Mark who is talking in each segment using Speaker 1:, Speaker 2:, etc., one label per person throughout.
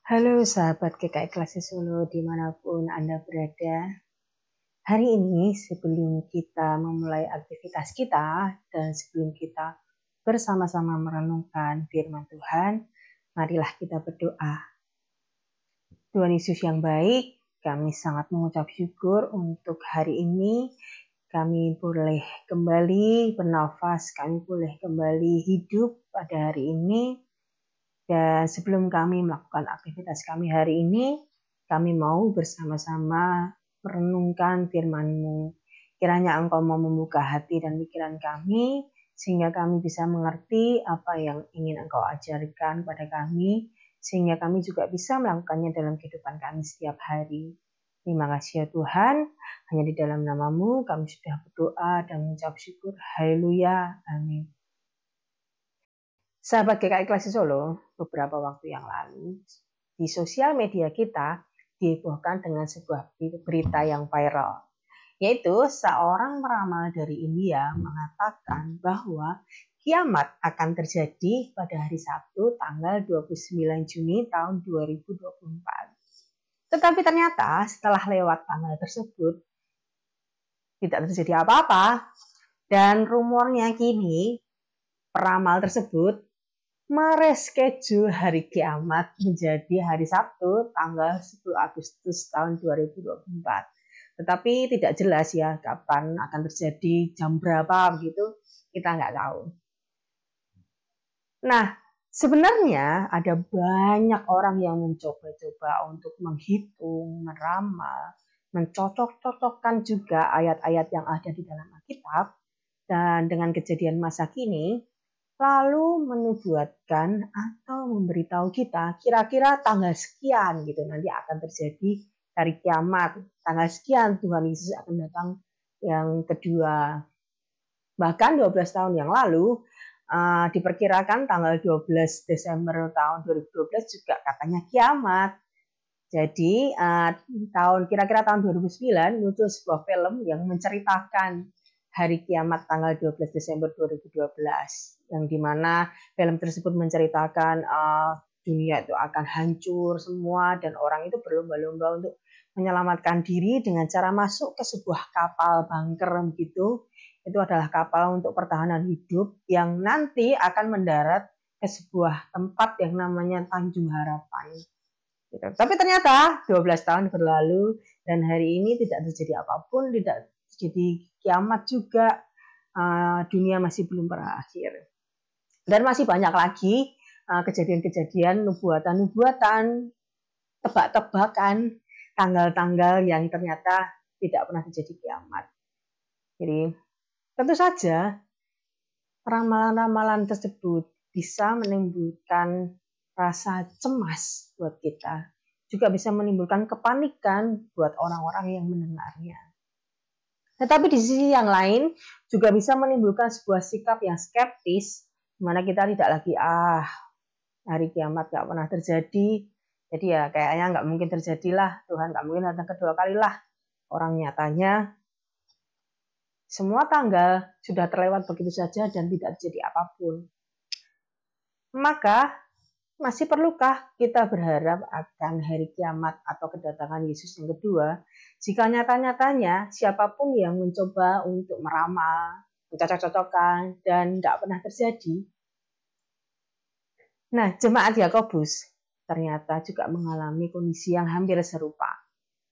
Speaker 1: Halo sahabat GKI Klasi Solo dimanapun Anda berada. Hari ini sebelum kita memulai aktivitas kita dan sebelum kita bersama-sama merenungkan firman Tuhan, marilah kita berdoa. Tuhan Yesus yang baik, kami sangat mengucap syukur untuk hari ini. Kami boleh kembali bernafas, kami boleh kembali hidup pada hari ini. Dan sebelum kami melakukan aktivitas kami hari ini, kami mau bersama-sama merenungkan firman-Mu. Kiranya Engkau mau membuka hati dan pikiran kami, sehingga kami bisa mengerti apa yang ingin Engkau ajarkan pada kami, sehingga kami juga bisa melakukannya dalam kehidupan kami setiap hari. Terima kasih ya Tuhan, hanya di dalam nama-Mu kami sudah berdoa dan mengucap syukur. Haleluya, amin. Sahabat GKI Klasi Solo, beberapa waktu yang lalu di sosial media kita dihebohkan dengan sebuah berita yang viral, yaitu seorang peramal dari India mengatakan bahwa kiamat akan terjadi pada hari Sabtu tanggal 29 Juni tahun 2024. Tetapi ternyata setelah lewat tanggal tersebut tidak terjadi apa-apa, dan rumornya kini peramal tersebut mereschedule hari kiamat menjadi hari Sabtu tanggal 10 Agustus tahun 2024. Tetapi tidak jelas ya kapan akan terjadi, jam berapa begitu, kita nggak tahu. Nah, sebenarnya ada banyak orang yang mencoba-coba untuk menghitung, meramal, mencocok-cocokkan juga ayat-ayat yang ada di dalam Alkitab dan dengan kejadian masa kini, lalu menubuatkan atau memberitahu kita kira-kira tanggal sekian gitu nanti akan terjadi hari kiamat, tanggal sekian Tuhan Yesus akan datang yang kedua. Bahkan 12 tahun yang lalu diperkirakan tanggal 12 Desember tahun 2012 juga katanya kiamat. Jadi kira-kira tahun 2009 muncul sebuah film yang menceritakan hari kiamat tanggal 12 Desember 2012, yang dimana film tersebut menceritakan dunia itu akan hancur semua dan orang itu berlomba-lomba untuk menyelamatkan diri dengan cara masuk ke sebuah kapal bunker begitu. Itu adalah kapal untuk pertahanan hidup yang nanti akan mendarat ke sebuah tempat yang namanya Tanjung Harapan. Gitu. Tapi ternyata 12 tahun berlalu dan hari ini tidak terjadi apapun, tidak terjadi kiamat juga, dunia masih belum berakhir. Dan masih banyak lagi kejadian-kejadian, nubuatan-nubuatan, tebak-tebakan, tanggal-tanggal yang ternyata tidak pernah terjadi kiamat. Jadi tentu saja ramalan-ramalan tersebut bisa menimbulkan rasa cemas buat kita, juga bisa menimbulkan kepanikan buat orang-orang yang mendengarnya. Tetapi di sisi yang lain juga bisa menimbulkan sebuah sikap yang skeptis, di mana kita tidak lagi hari kiamat gak pernah terjadi, jadi ya kayaknya nggak mungkin terjadilah, Tuhan nggak mungkin datang kedua kali lah. Orang nyatanya semua tanggal sudah terlewat begitu saja dan tidak terjadi apapun. Maka masih perlukah kita berharap akan hari kiamat atau kedatangan Yesus yang kedua, jika nyata-nyatanya siapapun yang mencoba untuk meramal, mencocok-cocokkan, dan tidak pernah terjadi? Nah, jemaat Yakobus ternyata juga mengalami kondisi yang hampir serupa.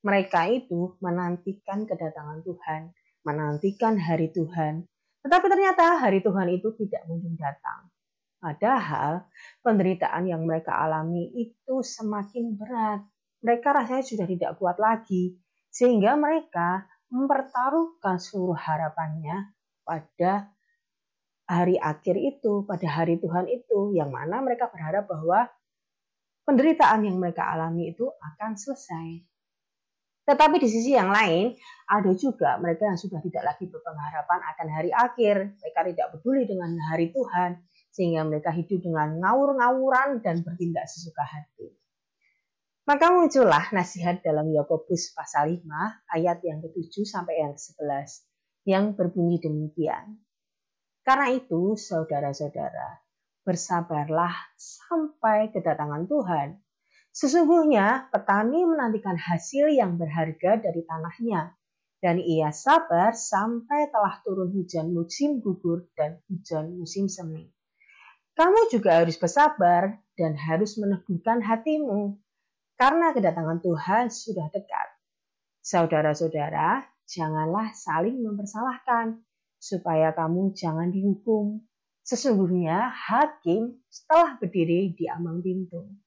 Speaker 1: Mereka itu menantikan kedatangan Tuhan, menantikan hari Tuhan, tetapi ternyata hari Tuhan itu tidak kunjung datang. Padahal penderitaan yang mereka alami itu semakin berat. Mereka rasanya sudah tidak kuat lagi. Sehingga mereka mempertaruhkan seluruh harapannya pada hari akhir itu, pada hari Tuhan itu. Yang mana mereka berharap bahwa penderitaan yang mereka alami itu akan selesai. Tetapi di sisi yang lain, ada juga mereka yang sudah tidak lagi berpengharapan akan hari akhir. Mereka tidak peduli dengan hari Tuhan, sehingga mereka hidup dengan ngawur-ngawuran dan bertindak sesuka hati. Maka muncullah nasihat dalam Yakobus pasal 5 ayat yang ke-7 sampai yang ke-11 yang berbunyi demikian. Karena itu, saudara-saudara, bersabarlah sampai kedatangan Tuhan. Sesungguhnya petani menantikan hasil yang berharga dari tanahnya, dan ia sabar sampai telah turun hujan musim gugur dan hujan musim semi. Kamu juga harus bersabar dan harus meneguhkan hatimu, karena kedatangan Tuhan sudah dekat. Saudara-saudara, janganlah saling mempersalahkan, supaya kamu jangan dihukum. Sesungguhnya hakim telah berdiri di ambang pintu.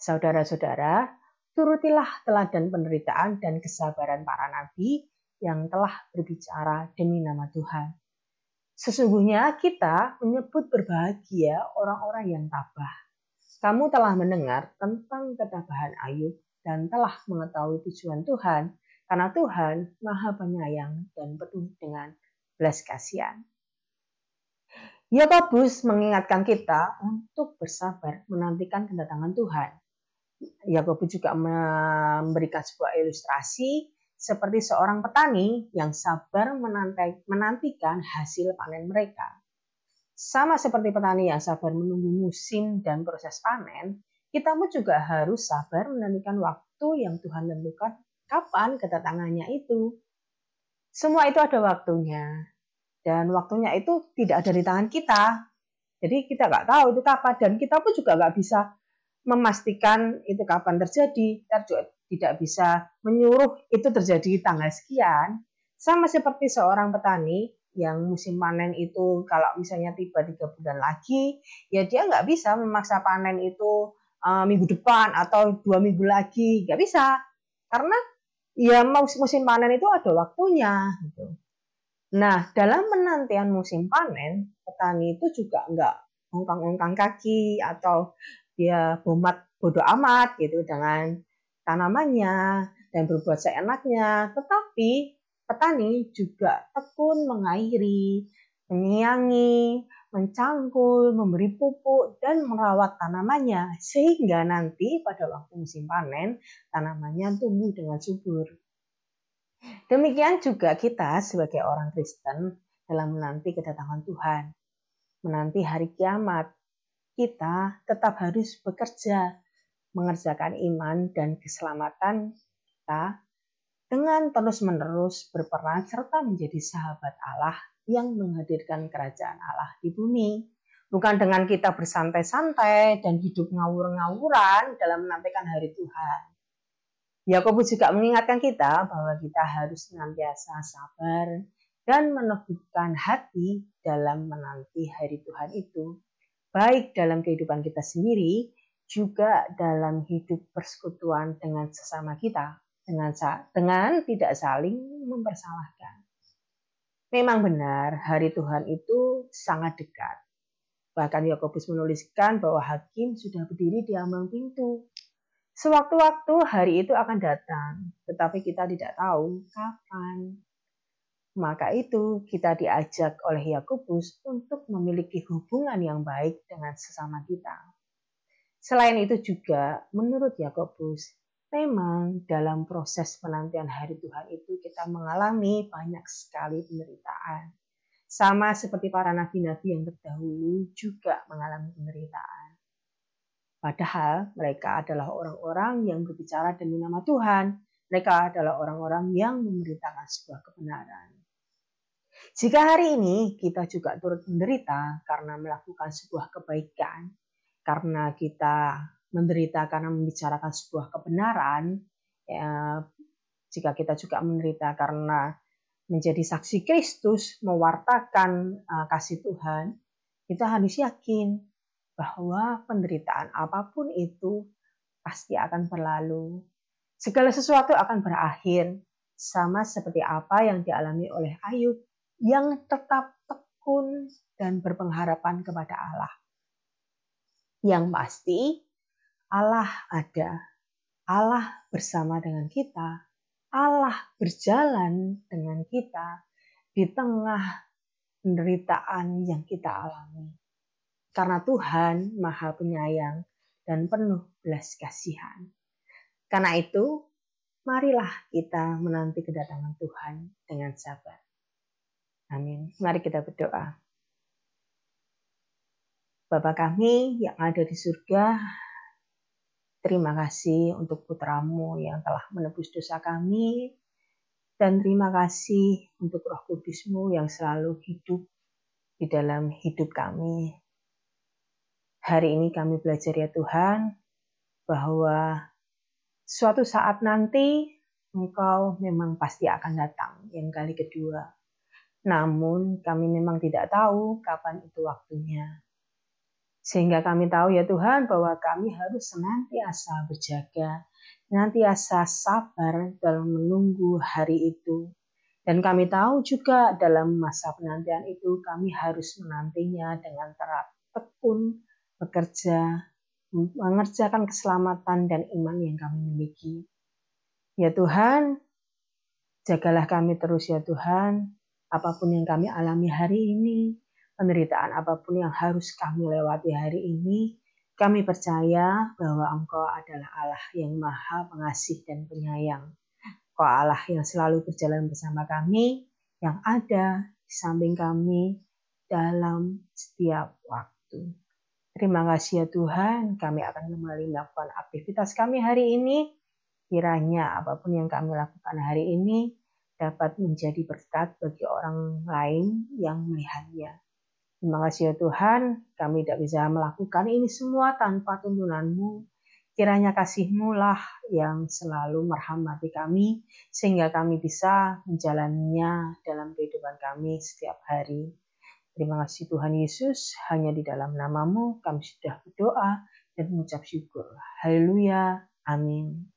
Speaker 1: Saudara-saudara, turutilah teladan penderitaan dan kesabaran para nabi yang telah berbicara demi nama Tuhan. Sesungguhnya kita menyebut berbahagia orang-orang yang tabah. Kamu telah mendengar tentang ketabahan Ayub dan telah mengetahui tujuan Tuhan, karena Tuhan Maha Penyayang dan penuh dengan belas kasihan. Yakobus mengingatkan kita untuk bersabar menantikan kedatangan Tuhan. Yakobus juga memberikan sebuah ilustrasi seperti seorang petani yang sabar menantikan hasil panen mereka. Sama seperti petani yang sabar menunggu musim dan proses panen, kita pun juga harus sabar menantikan waktu yang Tuhan tentukan kapan kedatangannya itu. Semua itu ada waktunya, dan waktunya itu tidak ada di tangan kita. Jadi kita nggak tahu itu kapan, dan kita pun juga nggak bisa memastikan itu kapan terjadi. Kita juga tidak bisa menyuruh itu terjadi tanggal sekian. Sama seperti seorang petani yang musim panen itu kalau misalnya tiba 3 bulan lagi, ya dia nggak bisa memaksa panen itu minggu depan atau 2 minggu lagi, nggak bisa. Karena ya musim panen itu ada waktunya. Gitu. Nah, dalam penantian musim panen, petani itu juga nggak ongkang-ongkang kaki atau dia bodoh amat gitu dengan tanamannya dan berbuat seenaknya. Tetapi petani juga tekun mengairi, menyiangi, mencangkul, memberi pupuk, dan merawat tanamannya. Sehingga nanti pada waktu musim panen, tanamannya tumbuh dengan subur. Demikian juga kita sebagai orang Kristen dalam menanti kedatangan Tuhan. Menanti hari kiamat, kita tetap harus bekerja, mengerjakan iman dan keselamatan kita dengan terus-menerus berperan serta menjadi sahabat Allah yang menghadirkan kerajaan Allah di bumi. Bukan dengan kita bersantai-santai dan hidup ngawur-ngawuran dalam menantikan hari Tuhan. Yakobus juga mengingatkan kita bahwa kita harus senantiasa sabar dan meneguhkan hati dalam menanti hari Tuhan itu, baik dalam kehidupan kita sendiri, juga dalam hidup persekutuan dengan sesama kita, dengan tidak saling mempersalahkan. Memang benar, hari Tuhan itu sangat dekat. Bahkan Yakobus menuliskan bahwa hakim sudah berdiri di ambang pintu. Sewaktu-waktu hari itu akan datang, tetapi kita tidak tahu kapan. Maka itu kita diajak oleh Yakobus untuk memiliki hubungan yang baik dengan sesama kita. Selain itu juga, menurut Yakobus, memang dalam proses penantian hari Tuhan itu kita mengalami banyak sekali penderitaan. Sama seperti para nabi-nabi yang terdahulu juga mengalami penderitaan. Padahal mereka adalah orang-orang yang berbicara demi nama Tuhan. Mereka adalah orang-orang yang memberitakan sebuah kebenaran. Jika hari ini kita juga turut menderita karena melakukan sebuah kebaikan, karena kita menderita karena membicarakan sebuah kebenaran, jika kita juga menderita karena menjadi saksi Kristus, mewartakan kasih Tuhan, kita harus yakin bahwa penderitaan apapun itu pasti akan berlalu. Segala sesuatu akan berakhir, sama seperti apa yang dialami oleh Ayub yang tetap tekun dan berpengharapan kepada Allah. Yang pasti, Allah ada, Allah bersama dengan kita, Allah berjalan dengan kita di tengah penderitaan yang kita alami. Karena Tuhan Maha Penyayang dan penuh belas kasihan. Karena itu, marilah kita menanti kedatangan Tuhan dengan sabar. Amin. Mari kita berdoa. Bapa kami yang ada di surga, Terima kasih untuk putra-Mu yang telah menebus dosa kami. Dan terima kasih untuk Roh Kudus-Mu yang selalu hidup di dalam hidup kami. Hari ini kami belajar ya Tuhan, bahwa suatu saat nanti Engkau memang pasti akan datang yang kali kedua. Namun kami memang tidak tahu kapan itu waktunya. Sehingga kami tahu ya Tuhan bahwa kami harus senantiasa berjaga, senantiasa sabar dalam menunggu hari itu. Dan kami tahu juga dalam masa penantian itu kami harus menantinya dengan tekun, bekerja, mengerjakan keselamatan dan iman yang kami miliki. Ya Tuhan, jagalah kami terus ya Tuhan, apapun yang kami alami hari ini, penderitaan apapun yang harus kami lewati hari ini, kami percaya bahwa Engkau adalah Allah yang Maha Pengasih dan Penyayang. Engkau Allah yang selalu berjalan bersama kami, yang ada di samping kami dalam setiap waktu. Terima kasih ya Tuhan, kami akan kembali melakukan aktivitas kami hari ini. Kiranya apapun yang kami lakukan hari ini dapat menjadi berkat bagi orang lain yang melihatnya. Terima kasih ya Tuhan, kami tidak bisa melakukan ini semua tanpa tuntunan-Mu. Kiranya kasih-Mu lah yang selalu merahmati kami, sehingga kami bisa menjalaninya dalam kehidupan kami setiap hari. Terima kasih Tuhan Yesus, hanya di dalam nama-Mu kami sudah berdoa dan mengucap syukur. Haleluya, amin.